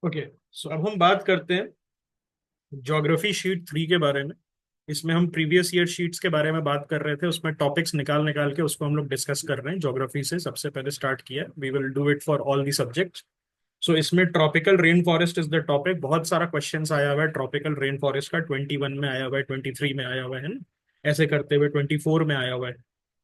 Okay. सो अब हम बात करते हैं ज्योग्राफी शीट 3 के बारे में। इसमें हम प्रीवियस ईयर शीट्स के बारे में बात कर रहे थे, उसमें टॉपिक्स निकाल निकाल के उसको हम लोग डिस्कस कर रहे हैं। ज्योग्राफी से सबसे पहले स्टार्ट किया, we will do it for all the subjects. So इसमें tropical rain forest is the topic. बहुत सारा क्वेश्चंस आया हुआ है ट्रॉपिकल रेन फॉरेस्ट का, 21 में आया हुआ है, 23 में आया हुआ है ना, ऐसे करते हुए 24 में आया हुआ है।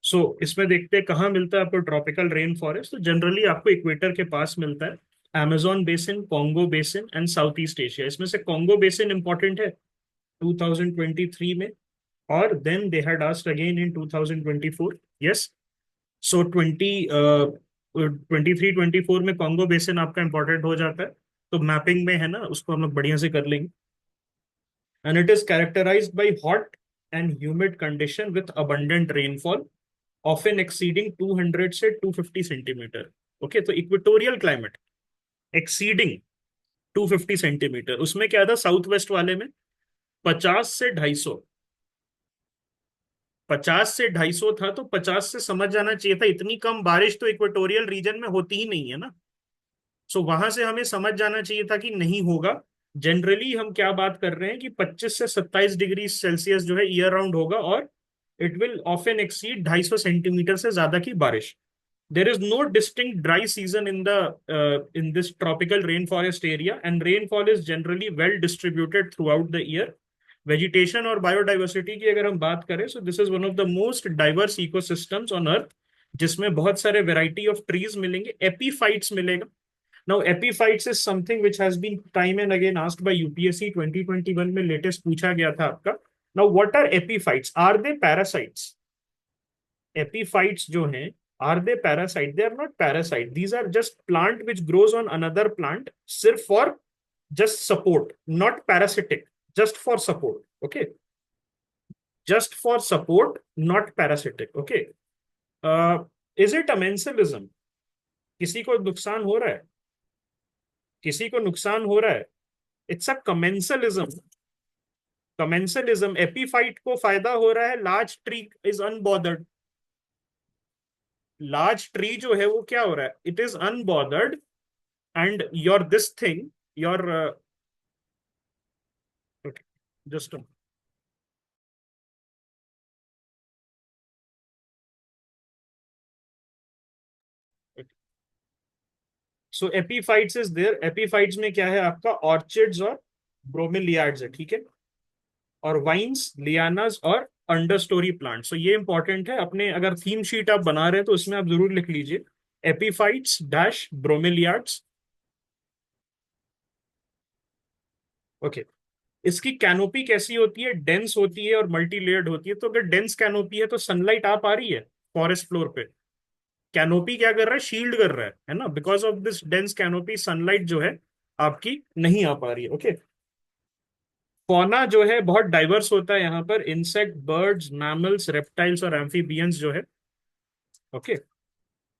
सो इसमें देखते हैं कहाँ मिलता है आपको ट्रॉपिकल रेन फॉरेस्ट। तो जनरली आपको इक्वेटर के पास मिलता है। amazon basin, Congo basin and south east Asia. इसमें से कॉन्गो बेसिन इंपॉर्टेंट है 2023 में, और then they had asked again in 2024। Yes. So 23-24 में कॉन्गो बेसिन आपका इंपॉर्टेंट हो जाता है। तो मैपिंग में है ना, उसको हम लोग बढ़िया से कर लेंगे। And it is characterised by hot and humid condition with abundant rainfall often exceeding 200 से 250 सेंटीमीटर। ओके, तो इक्वेटोरियल क्लाइमेट एक्सीडिंग 250 सेंटीमीटर। उसमें क्या था साउथ वेस्ट वाले में? 50 से 250। 50 से 250 था, तो 50 से समझ जाना चाहिए था इतनी कम बारिश तो इक्वेटोरियल रीजन में होती ही नहीं है ना। सो वहां से हमें समझ जाना चाहिए था कि नहीं होगा। जनरली हम क्या बात कर रहे हैं कि 25 से 27 डिग्री सेल्सियस जो है ईयर राउंड होगा, और it will often exceed 250 centimetre से ज्यादा की बारिश। There is no distinct dry season in this tropical rainforest area, and rainfall is generally well distributed throughout the year. Vegetation और biodiversity की अगर हम बात करें, so this is one of the most diverse ecosystems on earth, जिसमें बहुत सारे variety of trees मिलेंगे, epiphytes मिलेगा। Now epiphytes is something which has been time and again asked by UPSC 2021 में latest पूछा गया था आपका। Now what are epiphytes? Are they parasites? Epiphytes जो हैं, are they parasite? They are not parasite. These are just plant which grows on another plant, सिर्फ for just support, not parasitic, just for support. Okay, just for support, not parasitic. Okay. Is it a mensualism? किसी को नुकसान हो रहा है? किसी को नुकसान हो रहा है? It's a commensalism. Commensalism, epiphyte को फायदा हो रहा है, large tree is unbothered. Large tree जो है वो क्या हो रहा है? It is unbothered, and your this thing, your okay, just a so epiphytes is there. Epiphytes में क्या है आपका? ऑर्चिड्स और ब्रोमेलियार्ड्स है, ठीक है, और वाइन्स, लियानास और अंडर स्टोरी प्लांट। सो ये इंपॉर्टेंट है अपने, अगर थीम शीट आप बना रहे हैं तो इसमें आप जरूर लिख लीजिए एपीफाइट्स डैश ब्रोमेलियार्ड्स। ओके। इसकी कैनोपी कैसी होती है? डेंस होती है और मल्टी लेयर्ड होती है। तो अगर डेंस कैनोपी है तो सनलाइट आ पा रही है फॉरेस्ट फ्लोर पे? कैनोपी क्या कर रहा है? शील्ड कर रहा है ना। Because of this dense canopy sunlight जो है आपकी नहीं आ पा रही है। ओके। फौना जो है बहुत डाइवर्स होता है यहाँ पर, इंसेक्ट, बर्ड्स, मैमल्स, रेप्टाइल्स और एम्फीबियंस जो है। ओके,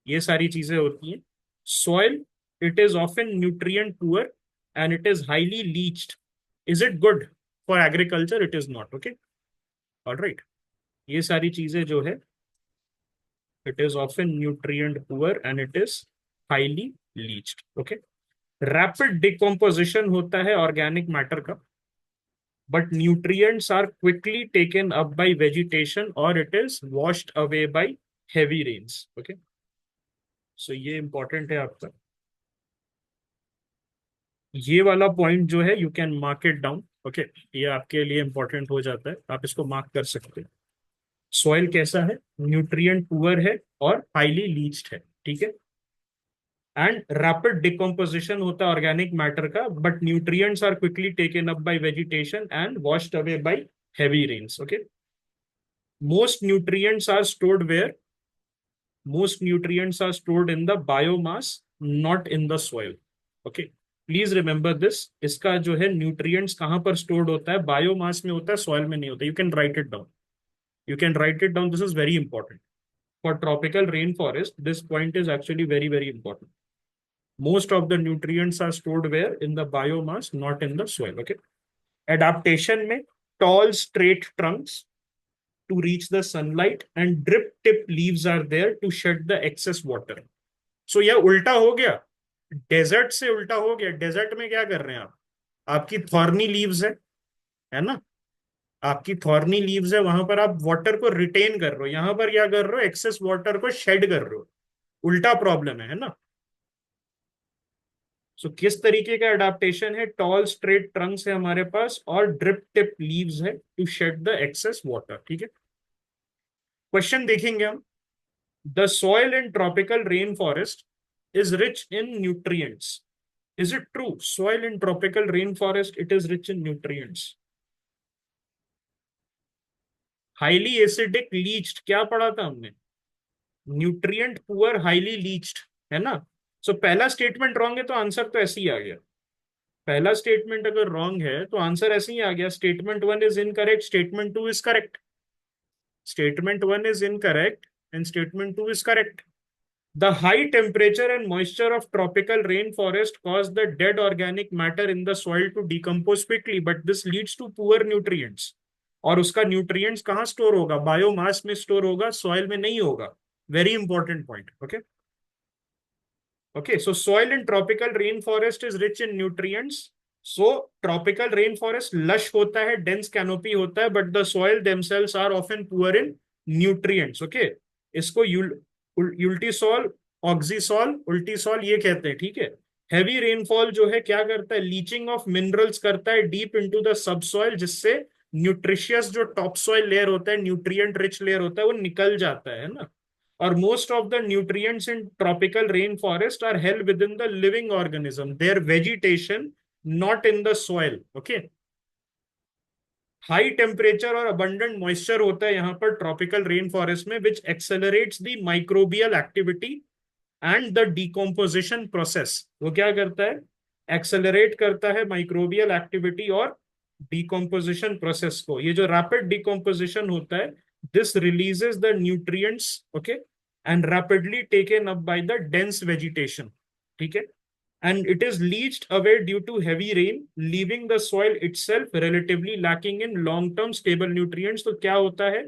ये सारी चीजें होती हैं। Soil, it is often nutrient poor and it is highly leached. Is it good for agriculture? It is not. Okay, alright. ये सारी चीजें जो है, it is often nutrient poor and it is highly leached. Okay. Rapid decomposition होता है organic matter का, but nutrients are quickly taken up by vegetation or it is washed away by heavy rains. Okay, so ये important है आपका। ये वाला point जो है you can mark it down. Okay, ये आपके लिए इंपॉर्टेंट हो जाता है, आप इसको मार्क कर सकते हैं। सॉइल कैसा है? न्यूट्रिएंट पुअर है और हाईली लीच्ड है, ठीक है। एंड रैपिड डिकम्पोजिशन होता है ऑर्गेनिक मैटर का, but nutrients are quickly taken up by vegetation and washed away by heavy rains. Okay, most nutrients are stored where? Most nutrients are stored in the biomass, not in the soil. Okay, please remember this. इसका जो है nutrients कहां पर stored होता है? Biomass में होता है, सॉइल में नहीं होता। You can write it down. You can write it down, this is very important for tropical rain forest. This point is actually very very important. Most of the nutrients are stored where? In the biomass, not in the soil. Okay, adaptation में tall straight trunks to reach the sunlight and drip tip leaves are there to shed the excess water. So यह उल्टा हो गया। Desert से उल्टा हो गया। Desert में क्या कर रहे हैं आप? आपकी थॉर्नी लीव्स है ना? आपकी थॉर्नी लीव्स है, वहां पर आप वाटर को रिटेन कर रहे हो, यहां पर क्या कर रहे हो? एक्सेस वाटर को शेड कर रहे हो। उल्टा प्रॉब्लम है ना? सो किस तरीके का अडेप्टेशन है? टॉल स्ट्रेट ट्रंक्स है हमारे पास और ड्रिप टिप लीव्स है to shed the excess water. ठीक है, क्वेश्चन देखेंगे हम। The soil in tropical rain forest is rich in nutrients. Is it true? Soil in tropical rain forest it is rich in nutrients. Highly acidic leached, क्या पढ़ा था हमने? Nutrient poor highly leached, है ना? सो पहला statement wrong है तो answer तो ऐसे ही आ गया। पहला स्टेटमेंट अगर रॉन्ग है तो आंसर ऐसे ही आ गया। Statement one is incorrect, statement two is correct. Statement one is incorrect and statement two is correct. The high temperature and moisture of tropical rainforest cause the dead organic matter in the soil to decompose quickly, but this leads to poor nutrients. और उसका nutrients कहाँ store होगा? Biomass में store होगा, soil में नहीं होगा। Very important point. Okay okay, so soil in tropical rain forest is rich in nutrients. So tropical rain forest lush होता है, डेंस कैनोपी होता है, but the soil themselves are often poor in nutrients. Okay, इसको ultisol, ऑक्सीसॉल, उल्टीसॉल ये कहते हैं। ठीक है। हैवी रेनफॉल जो है क्या करता है? लीचिंग ऑफ मिनरल्स करता है डीप इनटू द सबसॉइल, जिससे न्यूट्रिशियस जो टॉप सॉइल लेयर होता है, न्यूट्रिएंट रिच लेयर होता है, वो निकल जाता है ना? और most of the nutrients in tropical rain forest are held within the living organism, their vegetation, not in the soil. Okay, high temperature और अबंडेंट मॉइस्चर होता है यहाँ पर ट्रॉपिकल रेन फॉरेस्ट में, which accelerates the microbial activity and the decomposition process. वो क्या करता है? एक्सेलरेट करता है माइक्रोबियल एक्टिविटी और डिकम्पोजिशन प्रोसेस को। ये जो रैपिड डिकम्पोजिशन होता है, this releases the nutrients, okay, and rapidly taken up by the dense vegetation. ठीक है, and it is leached away due to heavy rain, leaving the soil itself relatively lacking in long term stable nutrients। तो क्या होता है?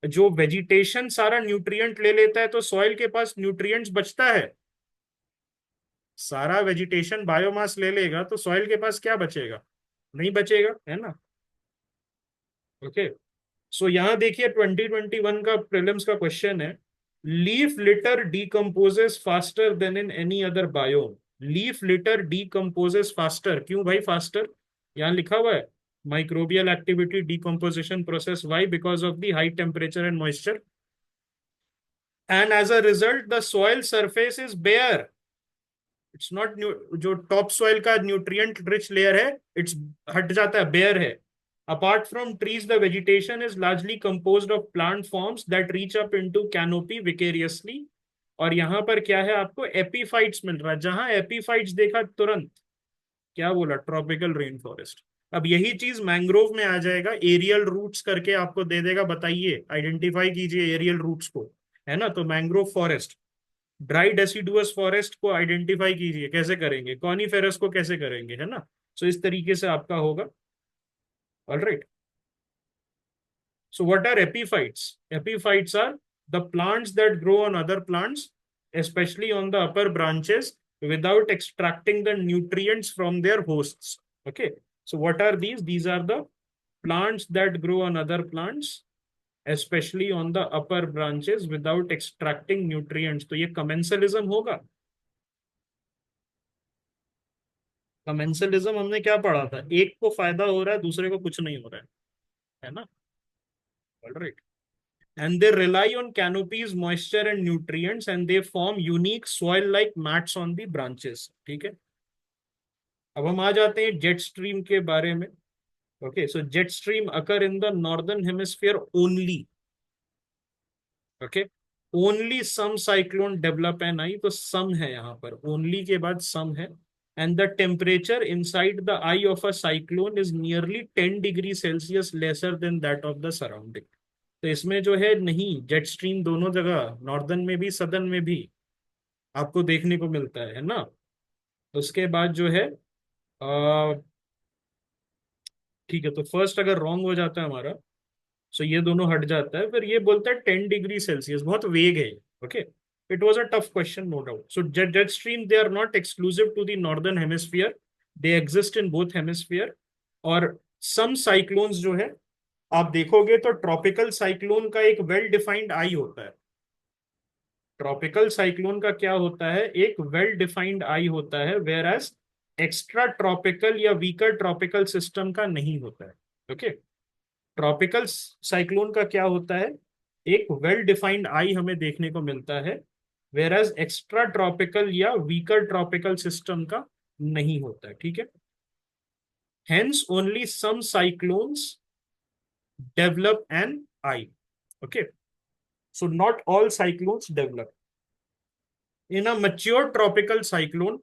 जो vegetation सारा nutrient ले लेता है तो सॉइल के पास न्यूट्रिएंट्स बचता है। सारा वेजिटेशन बायोमास ले लेगा तो सॉइल के पास क्या बचेगा? नहीं बचेगा, है ना? ओके, सो यहां देखिए 2021 का प्रीलिम्स का क्वेश्चन है। Leaf litter decomposes faster than in any other biome. Leaf litter decomposes faster, क्यों भाई फास्टर? यहां लिखा हुआ है microbial activity decomposition process. Why? Because of the high temperature and moisture, and as a result the soil surface is bare. It's not, जो top soil का nutrient rich layer है, it's हट जाता है, बेयर है। Apart from trees the vegetation is largely composed of plant forms that reach up into canopy vicariously. और यहाँ पर क्या है? आपको एपीफाइट्स मिल रहा है। जहां एपीफाइट्स देखा तुरंत क्या बोला? Tropical rain forest. अब यही चीज मैंग्रोव में आ जाएगा, एरियल रूट्स करके आपको दे देगा। बताइए, आइडेंटिफाई कीजिए एरियल रूट्स को, है ना? तो mangrove forest, dry deciduous forest को आइडेंटिफाई कीजिए। कैसे करेंगे? कॉनिफेरस को कैसे करेंगे, है ना? सो इस तरीके से आपका होगा। Alright, so what are epiphytes? Epiphytes are the plants that grow on other plants, especially on the upper branches, without extracting the nutrients from their hosts. Okay, so what are these? These are the plants that grow on other plants, especially on the upper branches, without extracting nutrients. तो ये commensalism होगा। Commensalism हमने क्या पढ़ा था? एक को फायदा हो रहा है, दूसरे को कुछ नहीं हो रहा है ना? Alright, and they rely on canopies moisture and nutrients and they form unique soil like mats on the branches। ठीक है, अब हम आ जाते हैं जेट स्ट्रीम के बारे में। Okay, so jet stream occur in the northern hemisphere only. Okay, only some cyclone develop and eye, तो सम है यहाँ पर, ओनली के बाद सम है। And the temperature inside the I of a cyclone is nearly 10 degree Celsius lesser than that of the surrounding. तो इसमें जो है नहीं, जेट स्ट्रीम दोनों जगह, नॉर्दर्न में भी सदर्न में भी आपको देखने को मिलता है ना? उसके बाद जो है ठीक है, तो फर्स्ट अगर रॉन्ग हो जाता है हमारा, सो ये दोनों हट जाता है, फिर ये बोलता है 10 डिग्री सेल्सियस, बहुत वेग है। Okay, It was a tough question, no doubt. So jet stream, they are not exclusive to the northern hemisphere. They exist in both hemisphere. और some cyclones जो है, आप देखोगे तो ट्रॉपिकल साइक्लोन का एक वेल डिफाइंड आई होता है। ट्रॉपिकल साइक्लोन का क्या होता है, एक वेल डिफाइंड आई होता है, वेयर एज एक्स्ट्रा ट्रॉपिकल या वीकर ट्रॉपिकल सिस्टम का नहीं होता है। ओके, ट्रॉपिकल साइक्लोन का क्या होता है, एक वेल डिफाइंड आई हमें देखने को मिलता है, वेयर एज एक्स्ट्रा ट्रॉपिकल या वीकर ट्रॉपिकल सिस्टम का नहीं होता है। ठीक है, hence only some cyclones develop an eye. Okay, so not all cyclones develop. In a mature tropical cyclone,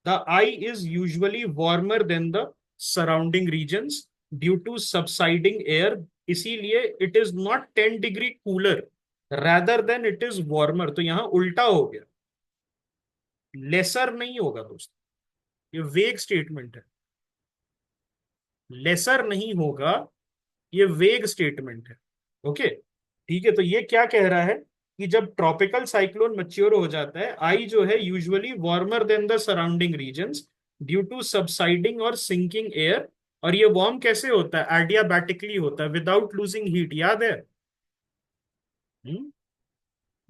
the eye is usually warmer than the surrounding regions due to subsiding air. इसीलिए it is not 10 degree cooler rather than it is warmer. तो यहां उल्टा हो गया, laser नहीं होगा दोस्त, ये वेग स्टेटमेंट है। लेसर नहीं होगा, ये वेग स्टेटमेंट है। ओके, ठीक है, तो ये क्या कह रहा है कि जब ट्रॉपिकल साइक्लोन मैच्योर हो जाता है, आई जो है usually warmer than the surrounding regions due to subsiding और सिंकिंग एयर। और ये वार्म कैसे होता है, एडियाबैटिकली होता है, विदाउट लूजिंग हीट, याद है?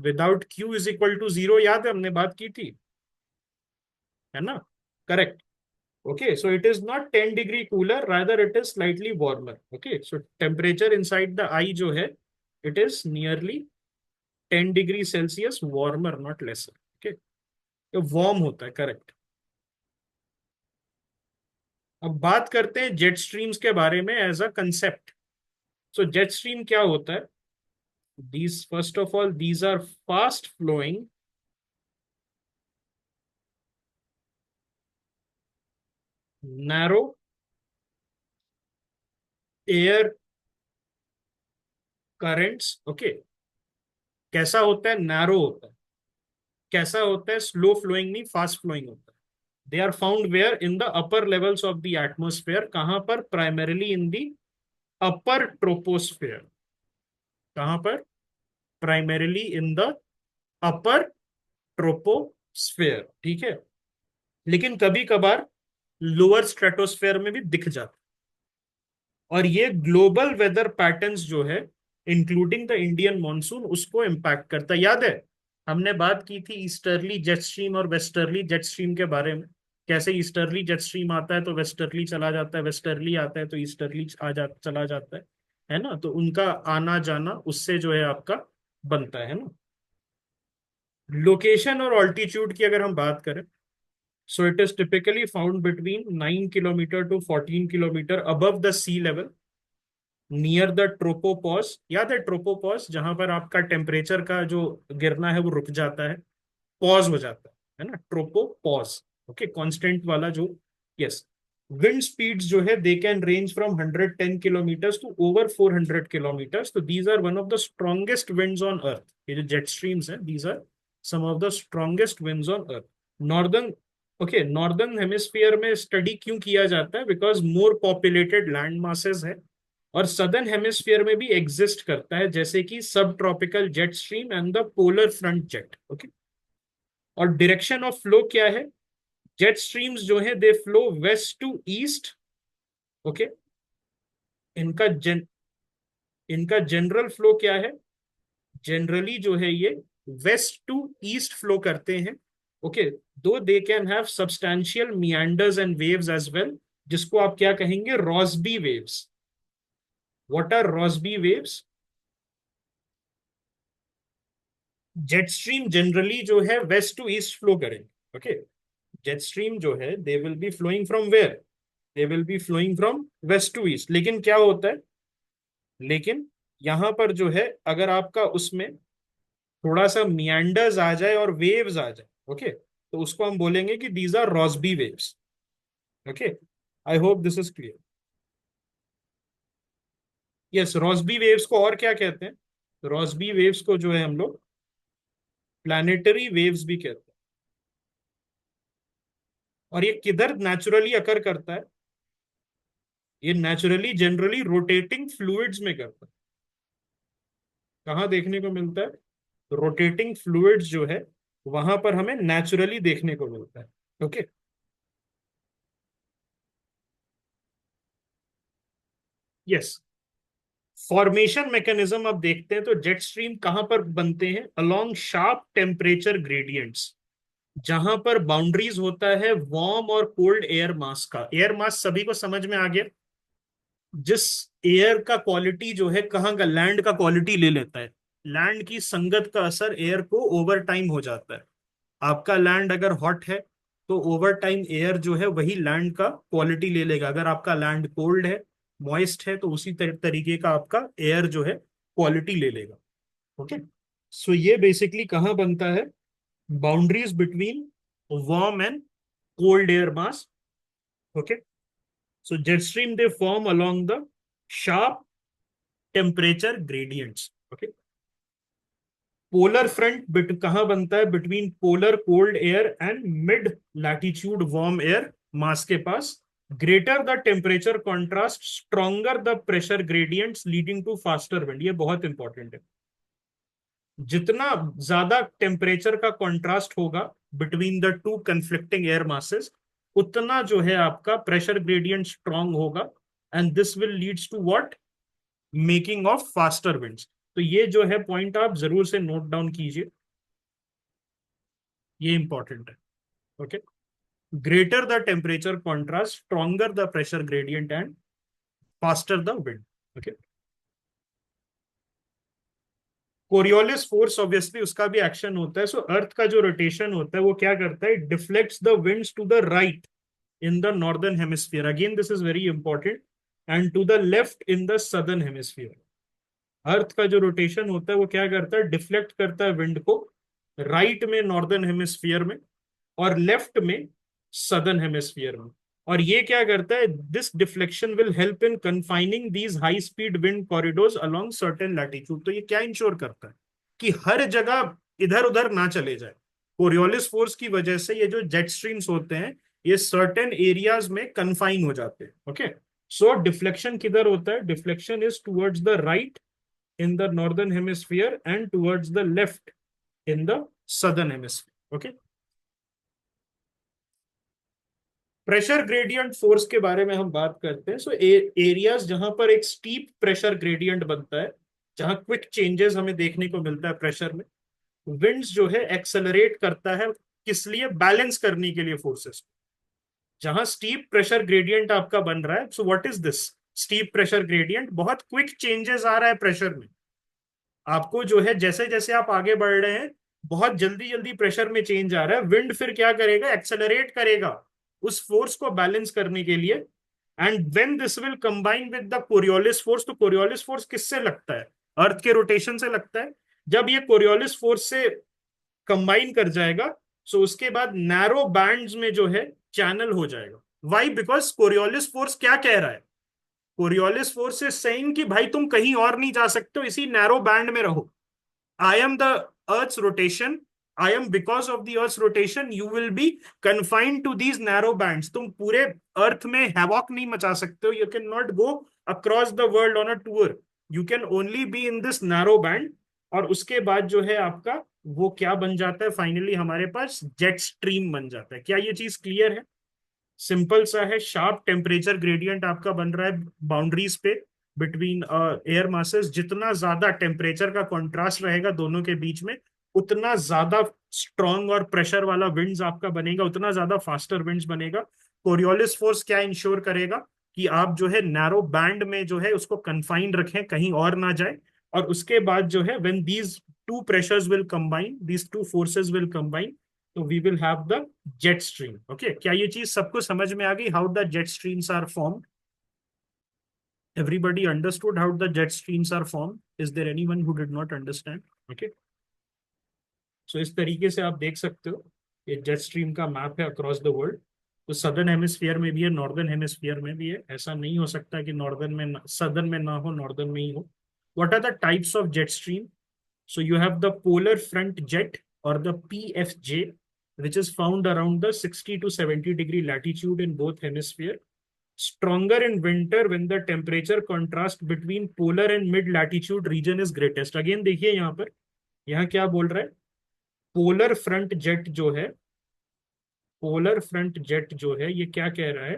Without Q is equal to zero, याद है, हमने बात की थी, है ना? Correct. Okay, so it is not 10 degree cooler, rather it is slightly warmer. Okay, so temperature inside the eye जो है, it is nearly 10 degree Celsius warmer, not lesser. Okay, तो warm होता है, correct. अब बात करते हैं जेट स्ट्रीम्स के बारे में as a concept. So jet stream क्या होता है? These, first of all, these are fast flowing narrow air currents. Okay, कैसा होता है? नैरो होता है। कैसा होता है? स्लो फ्लोइंग नहीं, फास्ट फ्लोइंग होता है। They are found where in the upper levels of the atmosphere. कहां पर? Primarily in the upper troposphere. कहां पर? Primarily in the upper troposphere. ठीक है, लेकिन कभी कभार लोअर स्ट्रेटोस्फेयर में भी दिख जाता है। और ये ग्लोबल वेदर पैटर्न्स जो है, इंक्लूडिंग द इंडियन मॉनसून, उसको इम्पैक्ट करता है। याद है हमने बात की थी ईस्टर्ली जेट स्ट्रीम और वेस्टर्ली जेट स्ट्रीम के बारे में? कैसे ईस्टर्ली जेट स्ट्रीम आता है तो वेस्टर्ली चला जाता है, वेस्टर्ली आता है तो ईस्टर्ली चला जाता है ना? तो उनका आना जाना उससे जो है आपका बनता है ना। लोकेशन और ऑल्टीट्यूड की अगर हम बात करें, so it is typically found between 9 kilometre to 14 kilometre above the sea level, near the tropopause. याद है ट्रोपोपॉज, जहां पर आपका टेम्परेचर का जो गिरना है वो रुक जाता है, पॉज हो जाता है ना? ट्रोपोपॉज। ओके, कांस्टेंट वाला जो, यस। विंड स्पीड्स जो है, they can range from 110 kilometres to over 400 kilometres. तो these are one of the strongest winds on earth. ये जो जेट स्ट्रीम्स हैं, these are some of the strongest winds on earth. Northern, okay, northern hemisphere में study क्यों किया जाता है? Because more populated land masses है। और सदर्न हेमिस्फीयर में भी एग्जिस्ट करता है, जैसे कि subtropical jet stream and the polar front jet. Okay, और डायरेक्शन ऑफ फ्लो क्या है? जेट स्ट्रीम्स जो है, they flow west to east. Okay, इनका जन इनका जनरल फ्लो क्या है? जनरली जो है ये वेस्ट टू ईस्ट फ्लो करते हैं। Okay, though they can have substantial meanders and waves as well, जिसको आप क्या कहेंगे? Rossby waves. What are Rossby waves? Jet stream generally जो है वेस्ट टू ईस्ट फ्लो करेंगे। ओके, जेट स्ट्रीम जो है, they will be flowing from where? They will be flowing from west to east. लेकिन क्या होता है, लेकिन यहां पर जो है, अगर आपका उसमें थोड़ा सा मियांडर्स आ जाए और वेव्स आ जाए, ओके, तो उसको हम बोलेंगे कि these are Rossby waves. Okay, I hope this is clear. Yes, Rossby waves को और क्या कहते हैं? रॉसबी वेव्स को जो है हम लोग प्लैनेटरी वेव्स भी कहते हैं। और ये किधर नेचुरली अकर करता है? ये नेचुरली जनरली रोटेटिंग फ्लूइड्स में करता है। कहाँ देखने को मिलता है? रोटेटिंग फ्लूइड्स जो है वहां पर हमें नेचुरली देखने को मिलता है। Okay, yes. फॉर्मेशन मैकेनिज्म अब देखते हैं, तो जेट स्ट्रीम कहां पर बनते हैं? अलोंग शार्प टेम्परेचर ग्रेडियंट्स, जहां पर बाउंड्रीज होता है वार्म और कोल्ड एयर मास का। एयर मास सभी को समझ में आ गया, जिस एयर का क्वालिटी जो है कहाँ का, लैंड का क्वालिटी ले लेता है। लैंड की संगत का असर एयर को ओवर टाइम हो जाता है। आपका लैंड अगर हॉट है तो ओवर टाइम एयर जो है वही लैंड का क्वालिटी ले लेगा। अगर आपका लैंड कोल्ड है, मॉइस्ट है, तो उसी तरीके का आपका एयर जो है क्वालिटी ले लेगा। ओके, सो ये बेसिकली कहाँ बनता है? Boundaries between warm and cold air mass. Okay, so jet stream they form along the sharp temperature gradients. Okay, polar front bit कहाँ बनता है? between polar cold air and mid latitude warm air mass के पास। greater the temperature contrast, stronger the pressure gradients leading to faster wind। ये बहुत important है। जितना ज्यादा temperature का कॉन्ट्रास्ट होगा between the two conflicting air masses, उतना जो है आपका प्रेशर ग्रेडियंट स्ट्रांग होगा, and this will leads to what? Making of faster winds. तो ये जो है पॉइंट आप जरूर से नोट डाउन कीजिए, ये इंपॉर्टेंट है। Okay, greater the temperature contrast, stronger the pressure gradient and faster the wind. Okay, Coriolis force obviously उसका भी एक्शन होता है। सो अर्थ का जो रोटेशन होता है वो क्या करता है? Deflects the winds to the right in the northern hemisphere. Again, this is very important. And to the left in the southern hemisphere. अर्थ का जो रोटेशन होता है वो क्या करता है? डिफ्लेक्ट करता है विंड को राइट में नॉर्दर्न हेमिस्फीयर में, और लेफ्ट में सदर्न हेमिस्फीयर में। और ये क्या करता है? This deflection will help in confining these high speed wind corridors along certain latitude. तो ये क्या इंश्योर करता है? कि हर जगह इधर उधर ना चले जाए। कोरियोलिस फोर्स की वजह से ये जो जेट स्ट्रीम्स होते हैं ये सर्टेन एरियाज में कन्फाइन हो जाते हैं। ओके, सो डिफ्लेक्शन किधर होता है? Deflection is towards the right in the northern hemisphere and towards the left in the southern hemisphere. Okay, pressure gradient force के बारे में हम बात करते हैं। सो एरियाज जहां पर एक स्टीप प्रेशर ग्रेडियंट बनता है, जहां क्विक चेंजेस हमें देखने को मिलता है प्रेशर में, विंड्स जो है एक्सेलरेट करता है। किस लिए? बैलेंस करने के लिए फोर्सेस। जहां स्टीप प्रेशर ग्रेडियंट आपका बन रहा है, so what is this steep pressure gradient? बहुत क्विक चेंजेस आ रहा है प्रेशर में। आपको जो है जैसे जैसे आप आगे बढ़ रहे हैं बहुत जल्दी जल्दी प्रेशर में चेंज आ रहा है। विंड फिर क्या करेगा? एक्सेलरेट करेगा उस फोर्स को बैलेंस करने के लिए। And when this will combine with the Coriolis force, तो कोरियोलिस फोर्स किससे लगता है? अर्थ के रोटेशन से लगता है। जब ये कोरियोलिस फोर्स से कंबाइन कर जाएगा, सो उसके बाद नैरो बैंड्स में जो है चैनल हो जाएगा। वाई? बिकॉज कोरियोलिस फोर्स क्या कह रहा है? कोरियोलिस फोर्स इज सेइंग कि भाई तुम कहीं और नहीं जा सकते हो, इसी नैरो बैंड में रहो। I am the earth's rotation, I am because of the earth's rotation you will be confined to these narrow bands. तुम पूरे अर्थ में हैवॉक नहीं मचा सकते हो। You can not go across the world on a tour, you can only be in this narrow band. और उसके बाद जो है आपका वो क्या बन जाता है? फाइनली हमारे पास जेट स्ट्रीम बन जाता है। क्या ये चीज क्लियर है? सिंपल सा है, शार्प टेम्परेचर ग्रेडियंट आपका बन रहा है बाउंड्रीज पे बिटवीन एयर मासेस। जितना ज्यादा टेम्परेचर का कॉन्ट्रास्ट रहेगा दोनों के बीच में, उतना ज्यादा स्ट्रॉन्ग और प्रेशर वाला विंड्स आपका बनेगा, उतना ज्यादा फास्टर विंड्स बनेगा। कोरियोलिस फोर्स क्या इंश्योर करेगा? कि आप जो है नैरो बैंड में जो है उसको कन्फाइंड रखें, कहीं और ना जाए। और उसके बाद जो है when these two pressures will combine, these two forces will combine, तो we will have the jet stream. Okay, क्या ये चीज सबको समझ में आ गई? How the jet streams are formed? Everybody understood how the jet streams are formed? Is there anyone who did not understand? Okay, so इस तरीके से आप देख सकते हो ये जेट स्ट्रीम का मैप है अक्रॉस द वर्ल्ड। तो सदर्न हेमिस्फीयर में भी है, नॉर्दर्न हेमिस्फीयर में भी है। ऐसा नहीं हो सकता कि नॉर्दर्न में सदर्न में ना हो, नॉर्दर्न में ही हो। What are the types of jet stream? So you have the polar front jet or the PFJ, which is found around the 60 to 70 degree latitude in both hemisphere. Stronger in winter when the temperature contrast between polar and mid latitude region is greatest. Again देखिए यहाँ पर यहाँ क्या बोल रहा है, polar front jet जो है, पोलर फ्रंट जेट जो है ये क्या कह रहा है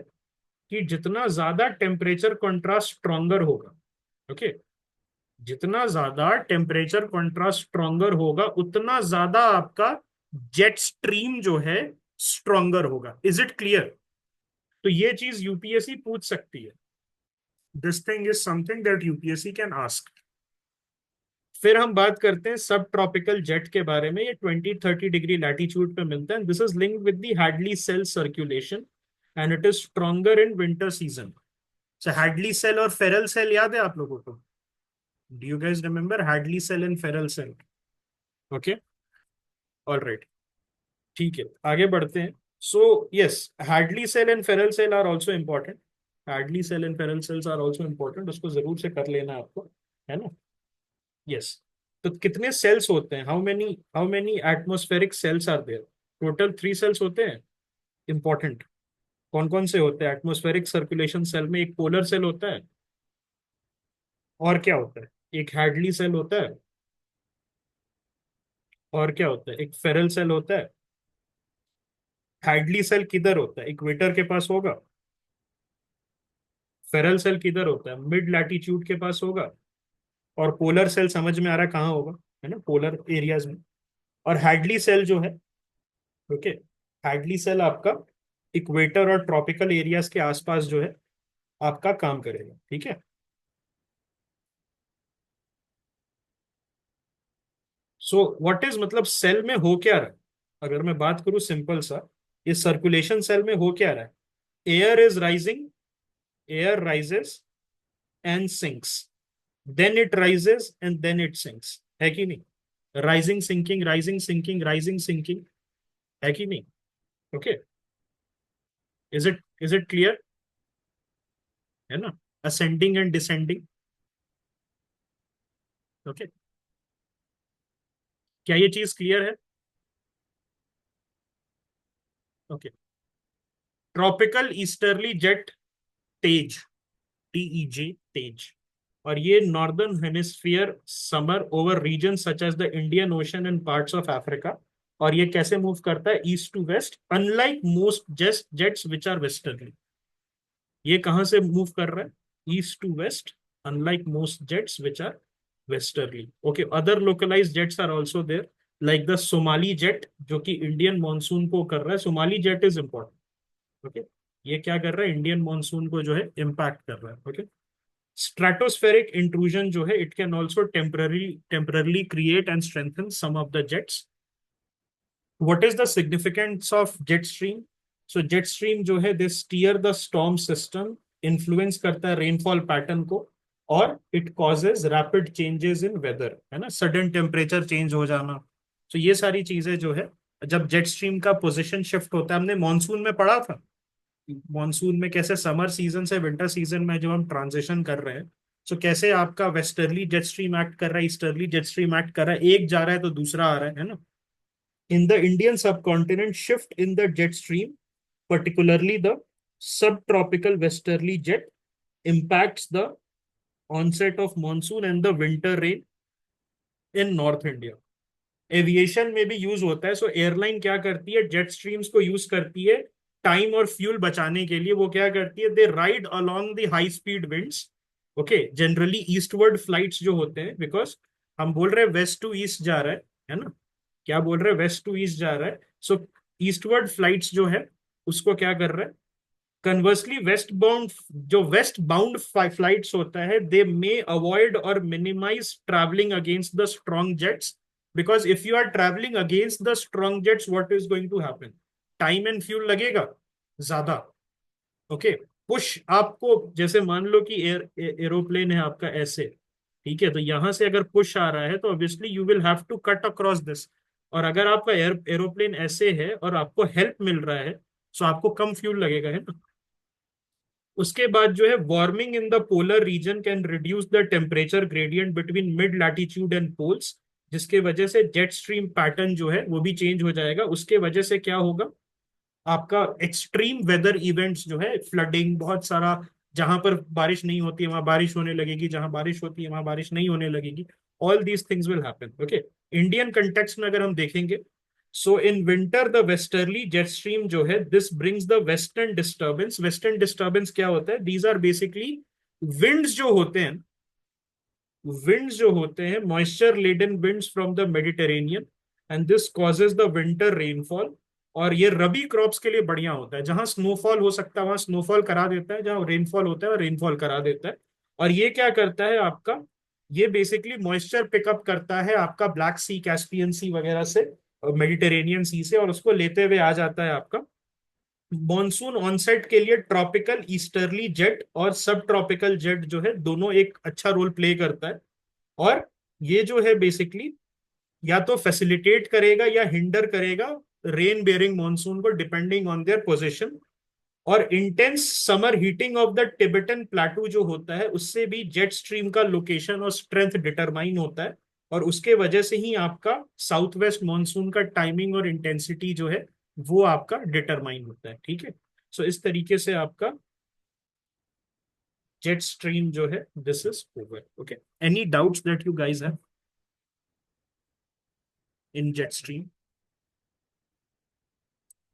कि जितना ज्यादा टेम्परेचर कंट्रास्ट स्ट्रॉन्गर होगा, ओके, जितना ज्यादा टेम्परेचर कंट्रास्ट स्ट्रॉन्गर होगा उतना ज्यादा आपका जेट स्ट्रीम जो है स्ट्रॉन्गर होगा। Is it clear? तो ये चीज यूपीएससी पूछ सकती है। This thing is something that UPSC can ask. फिर हम बात करते हैं सब ट्रॉपिकल जेट के बारे में। ये 20-30 डिग्री लैटिट्यूड पे मिलता है। This is linked with the Hadley cell circulation and it is stronger in winter season. So Hadley cell और फेरल सेल याद है आप लोगों को? Do you guys remember Hadley cell and Ferrel cell? Okay, all right, ठीक है, आगे बढ़ते हैं। So yes, Hadley cell and Ferrel cell are also important. Hadley cell and Ferrel cells are also important, उसको जरूर से कर लेना आपको, है ना? यस। तो कितने सेल्स होते हैं, how many atmospheric cells are there? Total 3 cells होते हैं इंपॉर्टेंट। कौन कौन से होते हैं एटमॉस्फेरिक सर्कुलेशन सेल में? एक पोलर सेल होता है, और क्या होता है? एक हैडली सेल होता है, और क्या होता है? एक फेरल सेल होता है। हैडली सेल किधर होता है? इक्वेटर के पास होगा। फेरल सेल किधर होता है? मिड लैटिट्यूड के पास होगा। और पोलर सेल समझ में आ रहा है कहाँ होगा, है ना, पोलर एरियाज में। और हैडली सेल जो है, ओके, हैडली सेल आपका इक्वेटर और ट्रॉपिकल एरियाज के आसपास जो है आपका काम करेगा, ठीक है। सो व्हाट इज, मतलब सेल में हो क्या रहा है? अगर मैं बात करूं सिंपल सा, ये सर्कुलेशन सेल में हो क्या रहा है? Air is rising, air rises and sinks, then it rises and then it sinks, है कि नहीं? Rising sinking, rising sinking, rising sinking, है कि नहीं? Okay, is it clear? है ना, असेंडिंग एंड डिसेंडिंग। ओके, क्या ये चीज क्लियर है? Okay, tropical easterly jet TEJ, TEJ, TEJ. और ये northern hemisphere summer over region such as the Indian ocean and parts of Africa. और ये कैसे मूव करता है? East to west, unlike most jets which are westerly. ये कहां से मूव कर रहा है? East to west, unlike most jets which are westerly. Okay, other localize jets are also there, like the Somali jet, जो कि इंडियन मॉनसून को कर रहा है। Somali jet is important. Okay, ये क्या कर रहा है? इंडियन मॉनसून को जो है इम्पैक्ट कर रहा है। ओके, स्ट्रेटोस्फेरिक इंट्रूजन जो है, it can also temporarily create and strengthen some of the jets. What is the significance of jet stream? So jet stream जो है, they steer the storm system, influence करता है rainfall pattern को, और it causes rapid changes in weather, है ना, sudden temperature change हो जाना। तो ये सारी चीजें जो है, जब जेट स्ट्रीम का पोजीशन शिफ्ट होता है, हमने मॉनसून में पढ़ा था, मॉनसून में कैसे समर सीजन से विंटर सीजन में जब हम ट्रांजिशन कर रहे हैं, तो कैसे आपका वेस्टर्ली जेट स्ट्रीम एक्ट कर रहा है, ईस्टर्ली जेट स्ट्रीम एक्ट कर रहा है, एक जा रहा है तो दूसरा आ रहा है ना। In the Indian subcontinent, shift in the jet stream, particularly the subtropical westerly jet, impacts the onset of monsoon and the winter rain in North India. Aviation में भी यूज होता है। सो एयरलाइन क्या करती है? जेट स्ट्रीम्स को use करती है टाइम और फ्यूल बचाने के लिए। वो क्या करती है? They ride along the high speed winds. Okay, generally eastward flights जो होते हैं, बिकॉज हम बोल रहे हैं वेस्ट टू ईस्ट जा रहा है ना, क्या बोल रहे हैं? वेस्ट टू ईस्ट जा रहा है। सो ईस्टवर्ड फ्लाइट्स जो है उसको क्या कर रहा है? कन्वर्सली वेस्ट बाउंड, जो वेस्ट बाउंड फ्लाइट्स होता है, दे मे अवॉइड और minimize traveling against the strong jets, because if you are traveling against the strong jets, what is going to happen? Time and fuel लगेगा ज्यादा। Okay, push आपको, जैसे मान लो कि aeroplane है आपका ऐसे, ठीक है, तो यहां से अगर पुश आ रहा है तो obviously you will have to cut across this. और अगर आपका एरोप्लेन ऐसे है और आपको हेल्प मिल रहा है, तो आपको कम फ्यूल लगेगा, है ना। उसके बाद जो है, warming in the polar region can reduce the temperature gradient between mid latitude and poles, जिसके वजह से जेट स्ट्रीम पैटर्न जो है वो भी चेंज हो जाएगा। उसके वजह से क्या होगा? आपका एक्सट्रीम वेदर इवेंट्स जो है, फ्लडिंग, बहुत सारा, जहां पर बारिश नहीं होती है वहां बारिश होने लगेगी, जहां बारिश होती है वहां बारिश नहीं होने लगेगी। All these things will happen. Okay, Indian context में अगर हम देखेंगे, so in winter the westerly jet stream जो है, this brings the western disturbance. Western disturbance क्या होता है? दीज आर बेसिकली विंड्स जो होते हैं, विंड्स जो होते हैं, moisture laden winds from the Mediterranean, and this causes the winter rainfall. और ये रबी क्रॉप्स के लिए बढ़िया होता है, जहां स्नोफॉल हो सकता है वहां स्नोफॉल करा देता है, जहां रेनफॉल होता है वहां रेनफॉल करा देता है। और ये क्या करता है आपका, ये बेसिकली मॉइस्चर पिकअप करता है आपका ब्लैक सी, कैस्पियन सी वगैरह से, मेडिटेरेनियन सी से, और उसको लेते हुए आ जाता है आपका मॉनसून ऑनसेट के लिए। ट्रॉपिकल ईस्टर्ली जेट और सब ट्रॉपिकल जेट जो है, दोनों एक अच्छा रोल प्ले करता है। और ये जो है बेसिकली या तो फैसिलिटेट करेगा या हिंडर करेगा रेन बेयरिंग मॉनसून को, डिपेंडिंग ऑन देयर पोजीशन। और intense summer heating of the Tibetan plateau जो होता है, उससे भी जेट स्ट्रीम का लोकेशन और स्ट्रेंथ डिटरमाइन होता है। और उसके वजह से ही आपका साउथ वेस्ट मॉनसून का टाइमिंग और इंटेंसिटी जो है वो आपका डिटरमाइन होता है। ठीक है, सो इस तरीके से आपका जेट स्ट्रीम जो है, this is over. Okay, any doubts that you guys have in jet stream?